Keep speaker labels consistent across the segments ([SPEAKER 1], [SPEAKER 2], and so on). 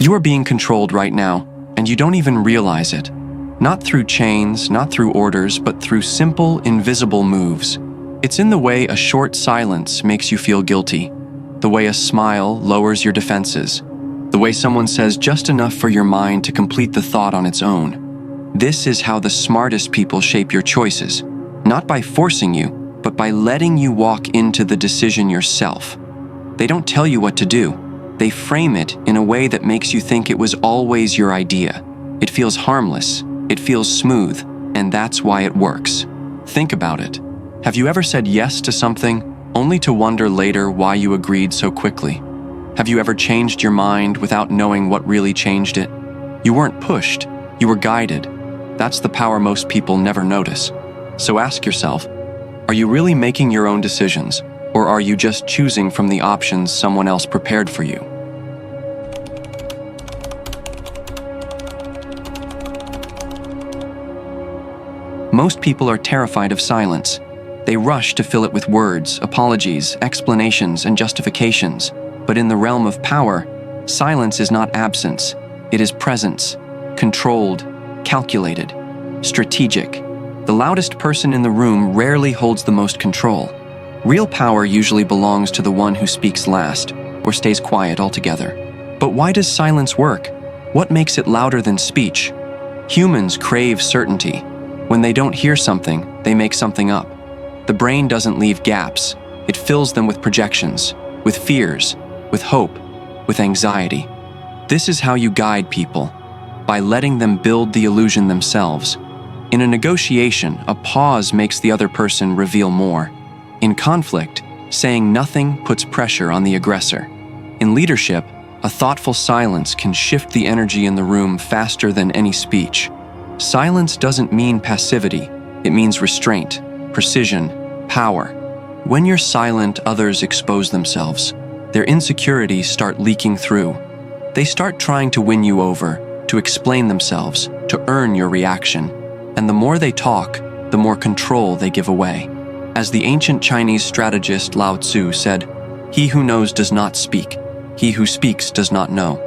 [SPEAKER 1] You are being controlled right now, and you don't even realize it. Not through chains, not through orders, but through simple, invisible moves. It's in the way a short silence makes you feel guilty, the way a smile lowers your defenses, the way someone says just enough for your mind to complete the thought on its own. This is how the smartest people shape your choices, not by forcing you, but by letting you walk into the decision yourself. They don't tell you what to do. They frame it in a way that makes you think it was always your idea. It feels harmless, it feels smooth, and that's why it works. Think about it. Have you ever said yes to something only to wonder later why you agreed so quickly? Have you ever changed your mind without knowing what really changed it? You weren't pushed, you were guided. That's the power most people never notice. So ask yourself, are you really making your own decisions, or are you just choosing from the options someone else prepared for you? Most people are terrified of silence. They rush to fill it with words, apologies, explanations, and justifications. But in the realm of power, silence is not absence. It is presence, controlled, calculated, strategic. The loudest person in the room rarely holds the most control. Real power usually belongs to the one who speaks last, or stays quiet altogether. But why does silence work? What makes it louder than speech? Humans crave certainty. When they don't hear something, they make something up. The brain doesn't leave gaps. It fills them with projections, with fears, with hope, with anxiety. This is how you guide people, by letting them build the illusion themselves. In a negotiation, a pause makes the other person reveal more. In conflict, saying nothing puts pressure on the aggressor. In leadership, a thoughtful silence can shift the energy in the room faster than any speech. Silence doesn't mean passivity. It means restraint, precision, power. When you're silent, others expose themselves. Their insecurities start leaking through. They start trying to win you over, to explain themselves, to earn your reaction. And the more they talk, the more control they give away. As the ancient Chinese strategist Lao Tzu said, "He who knows does not speak. He who speaks does not know."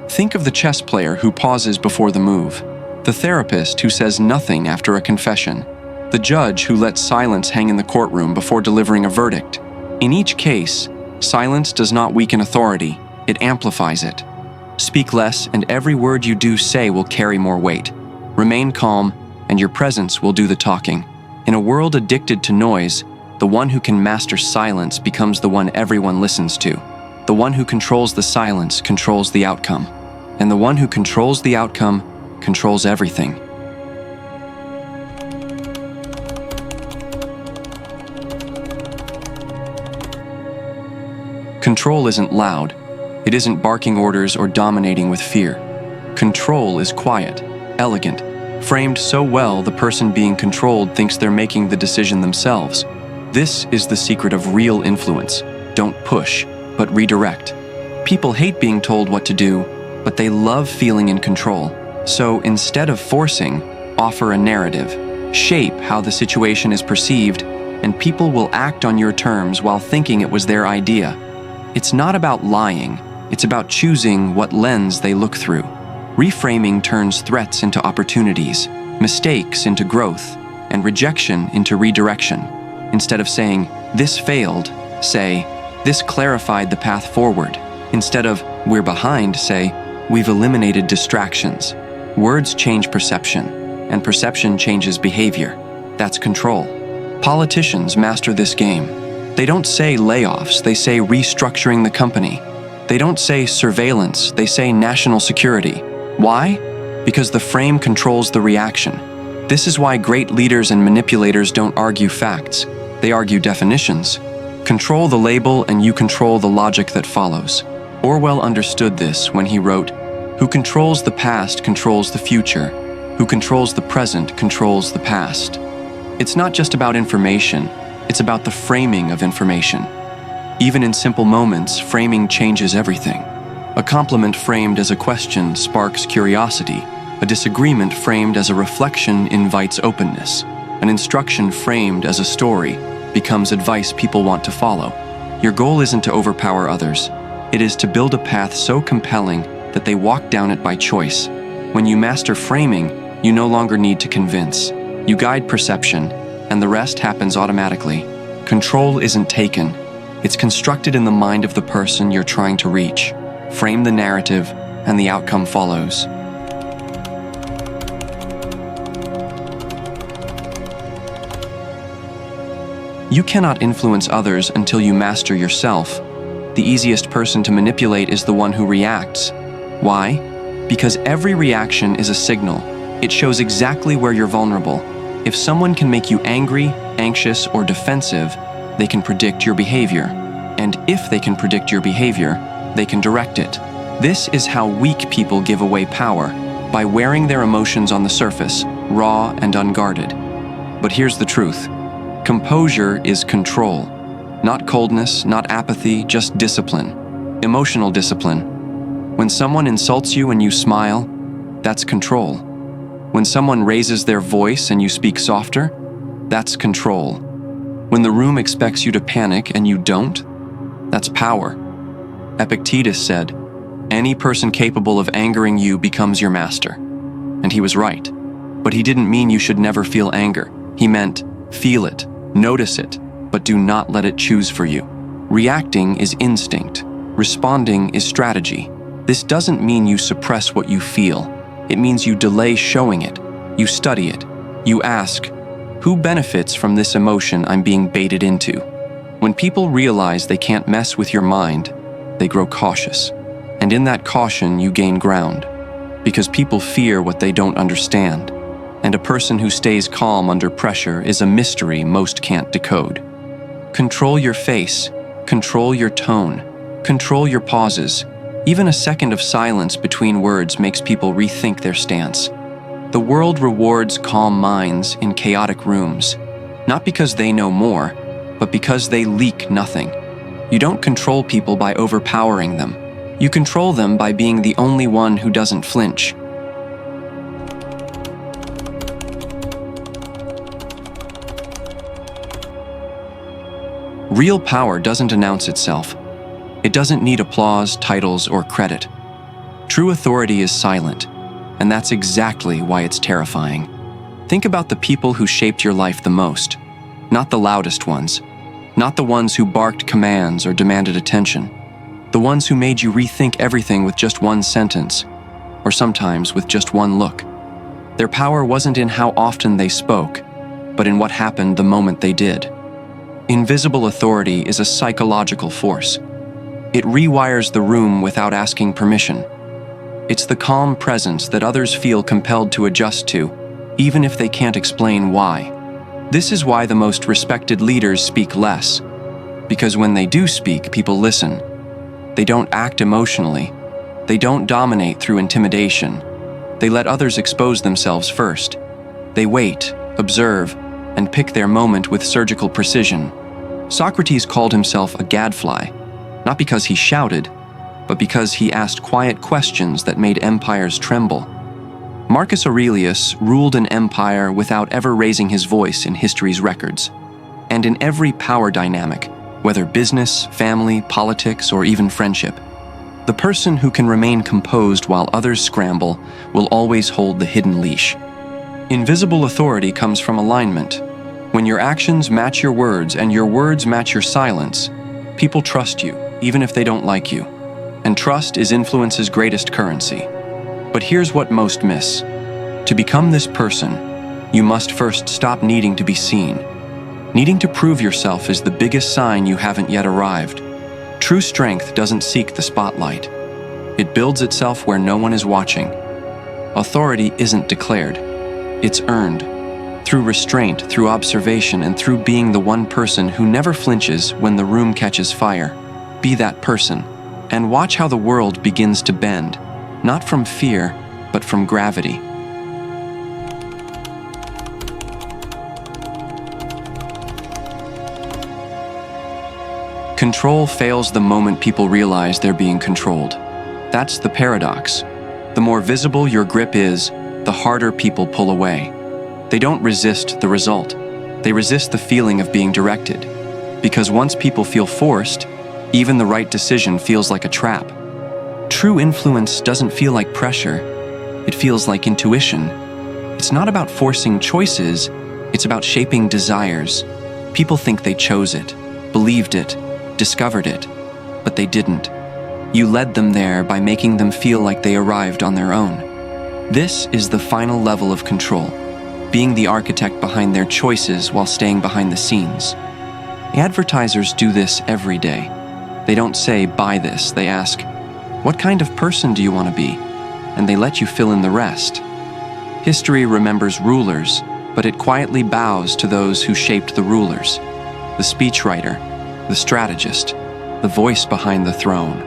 [SPEAKER 1] Think of the chess player who pauses before the move, the therapist who says nothing after a confession, the judge who lets silence hang in the courtroom before delivering a verdict. In each case, silence does not weaken authority, it amplifies it. Speak less, and every word you do say will carry more weight. Remain calm, and your presence will do the talking. In a world addicted to noise, the one who can master silence becomes the one everyone listens to. The one who controls the silence controls the outcome. And the one who controls the outcome controls everything. Control isn't loud. It isn't barking orders or dominating with fear. Control is quiet, elegant, framed so well the person being controlled thinks they're making the decision themselves. This is the secret of real influence. Don't push, but redirect. People hate being told what to do, but they love feeling in control. So instead of forcing, offer a narrative. Shape how the situation is perceived, and people will act on your terms while thinking it was their idea. It's not about lying, it's about choosing what lens they look through. Reframing turns threats into opportunities, mistakes into growth, and rejection into redirection. Instead of saying, "This failed," say, "This clarified the path forward." Instead of, "We're behind," say, "We've eliminated distractions." Words change perception, and perception changes behavior. That's control. Politicians master this game. They don't say layoffs, they say restructuring the company. They don't say surveillance, they say national security. Why? Because the frame controls the reaction. This is why great leaders and manipulators don't argue facts. They argue definitions. Control the label and you control the logic that follows. Orwell understood this when he wrote, "Who controls the past controls the future. Who controls the present controls the past." It's not just about information, it's about the framing of information. Even in simple moments, framing changes everything. A compliment framed as a question sparks curiosity. A disagreement framed as a reflection invites openness. An instruction framed as a story becomes advice people want to follow. Your goal isn't to overpower others. It is to build a path so compelling that they walk down it by choice. When you master framing, you no longer need to convince. You guide perception, and the rest happens automatically. Control isn't taken. It's constructed in the mind of the person you're trying to reach. Frame the narrative, and the outcome follows. You cannot influence others until you master yourself. The easiest person to manipulate is the one who reacts. Why? Because every reaction is a signal. It shows exactly where you're vulnerable. If someone can make you angry, anxious, or defensive, they can predict your behavior. And if they can predict your behavior, they can direct it. This is how weak people give away power, by wearing their emotions on the surface, raw and unguarded. But here's the truth. Composure is control. Not coldness, not apathy, just discipline. Emotional discipline. When someone insults you and you smile, that's control. When someone raises their voice and you speak softer, that's control. When the room expects you to panic and you don't, that's power. Epictetus said, "Any person capable of angering you becomes your master." And he was right. But he didn't mean you should never feel anger. He meant, feel it, notice it, but do not let it choose for you. Reacting is instinct. Responding is strategy. This doesn't mean you suppress what you feel. It means you delay showing it. You study it. You ask, who benefits from this emotion I'm being baited into? When people realize they can't mess with your mind, they grow cautious. And in that caution, you gain ground. Because people fear what they don't understand. And a person who stays calm under pressure is a mystery most can't decode. Control your face. Control your tone. Control your pauses. Even a second of silence between words makes people rethink their stance. The world rewards calm minds in chaotic rooms, not because they know more, but because they leak nothing. You don't control people by overpowering them. You control them by being the only one who doesn't flinch. Real power doesn't announce itself. It doesn't need applause, titles, or credit. True authority is silent, and that's exactly why it's terrifying. Think about the people who shaped your life the most. Not the loudest ones. Not the ones who barked commands or demanded attention. The ones who made you rethink everything with just one sentence, or sometimes with just one look. Their power wasn't in how often they spoke, but in what happened the moment they did. Invisible authority is a psychological force. It rewires the room without asking permission. It's the calm presence that others feel compelled to adjust to, even if they can't explain why. This is why the most respected leaders speak less, because when they do speak, people listen. They don't act emotionally. They don't dominate through intimidation. They let others expose themselves first. They wait, observe, and pick their moment with surgical precision. Socrates called himself a gadfly, not because he shouted, but because he asked quiet questions that made empires tremble. Marcus Aurelius ruled an empire without ever raising his voice in history's records. And in every power dynamic, whether business, family, politics, or even friendship, the person who can remain composed while others scramble will always hold the hidden leash. Invisible authority comes from alignment. When your actions match your words and your words match your silence, people trust you, even if they don't like you. And trust is influence's greatest currency. But here's what most miss. To become this person, you must first stop needing to be seen. Needing to prove yourself is the biggest sign you haven't yet arrived. True strength doesn't seek the spotlight. It builds itself where no one is watching. Authority isn't declared. It's earned. Through restraint, through observation, and through being the one person who never flinches when the room catches fire. Be that person, and watch how the world begins to bend, not from fear, but from gravity. Control fails the moment people realize they're being controlled. That's the paradox. The more visible your grip is, the harder people pull away. They don't resist the result. They resist the feeling of being directed. Because once people feel forced, even the right decision feels like a trap. True influence doesn't feel like pressure. It feels like intuition. It's not about forcing choices, it's about shaping desires. People think they chose it, believed it, discovered it, but they didn't. You led them there by making them feel like they arrived on their own. This is the final level of control, being the architect behind their choices while staying behind the scenes. Advertisers do this every day. They don't say, buy this, they ask, what kind of person do you want to be? And they let you fill in the rest. History remembers rulers, but it quietly bows to those who shaped the rulers. The speechwriter, the strategist, the voice behind the throne.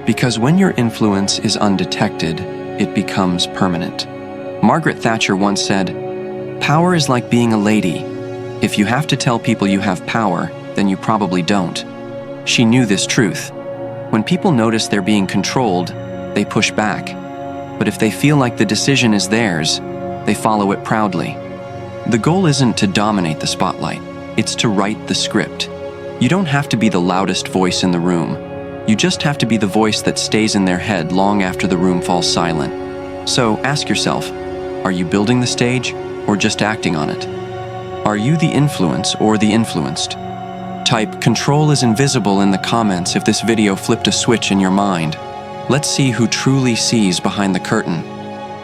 [SPEAKER 1] Because when your influence is undetected, it becomes permanent. Margaret Thatcher once said, "Power is like being a lady. If you have to tell people you have power, then you probably don't." She knew this truth. When people notice they're being controlled, they push back. But if they feel like the decision is theirs, they follow it proudly. The goal isn't to dominate the spotlight, it's to write the script. You don't have to be the loudest voice in the room. You just have to be the voice that stays in their head long after the room falls silent. So ask yourself, are you building the stage or just acting on it? Are you the influence or the influenced? Type "Control is invisible" in the comments if this video flipped a switch in your mind. Let's see who truly sees behind the curtain.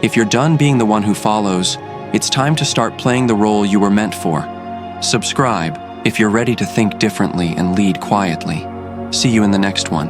[SPEAKER 1] If you're done being the one who follows, it's time to start playing the role you were meant for. Subscribe if you're ready to think differently and lead quietly. See you in the next one.